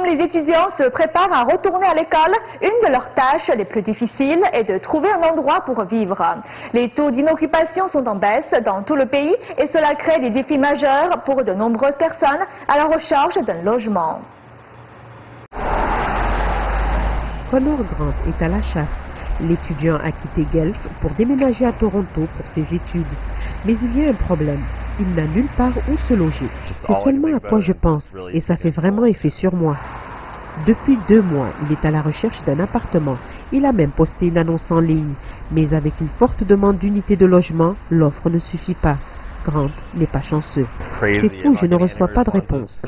Comme les étudiants se préparent à retourner à l'école, une de leurs tâches les plus difficiles est de trouver un endroit pour vivre. Les taux d'inoccupation sont en baisse dans tout le pays et cela crée des défis majeurs pour de nombreuses personnes à la recherche d'un logement. Connor Grant est à la chasse. L'étudiant a quitté Guelph pour déménager à Toronto pour ses études. Mais il y a un problème. Il n'a nulle part où se loger. C'est seulement à quoi je pense et ça fait vraiment effet sur moi. Depuis 2 mois, il est à la recherche d'un appartement. Il a même posté une annonce en ligne. Mais avec une forte demande d'unités de logement, l'offre ne suffit pas. Grant n'est pas chanceux. C'est fou, je ne reçois pas de réponse.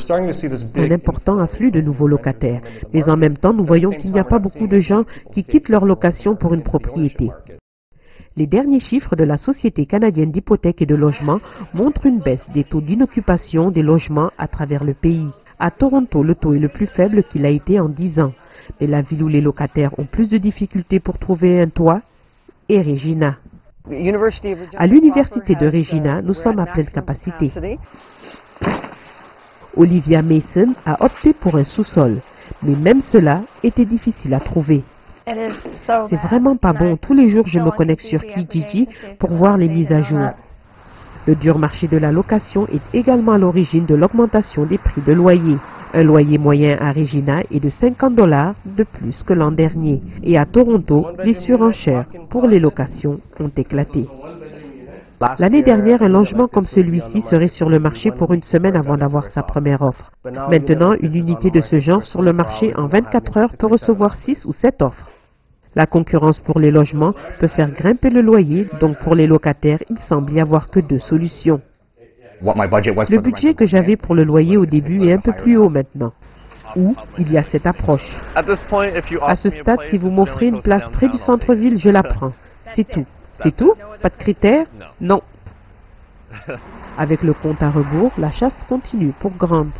Un important afflux de nouveaux locataires. Mais en même temps, nous voyons qu'il n'y a pas beaucoup de gens qui quittent leur location pour une propriété. Les derniers chiffres de la Société canadienne d'hypothèques et de logement montrent une baisse des taux d'inoccupation des logements à travers le pays. À Toronto, le taux est le plus faible qu'il a été en 10 ans. Mais la ville où les locataires ont plus de difficultés pour trouver un toit est Regina. À l'université de Regina, nous sommes à pleine capacité. Olivia Mason a opté pour un sous-sol, mais même cela était difficile à trouver. C'est vraiment pas bon. Tous les jours, je me connecte sur Kijiji pour voir les mises à jour. Le dur marché de la location est également à l'origine de l'augmentation des prix de loyer. Un loyer moyen à Regina est de 50 $ de plus que l'an dernier. Et à Toronto, les surenchères pour les locations ont éclaté. L'année dernière, un logement comme celui-ci serait sur le marché pour une semaine avant d'avoir sa première offre. Maintenant, une unité de ce genre sur le marché en 24 heures peut recevoir 6 ou 7 offres. La concurrence pour les logements peut faire grimper le loyer, donc pour les locataires, il semble y avoir que 2 solutions. Le budget que j'avais pour le loyer au début est un peu plus haut maintenant. Ou il y a cette approche. À ce stade, si vous m'offrez une place près du centre-ville, je la prends. C'est tout. C'est tout? Pas de critères? Non. Avec le compte à rebours, la chasse continue pour Grant,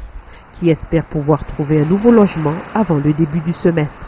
qui espère pouvoir trouver un nouveau logement avant le début du semestre.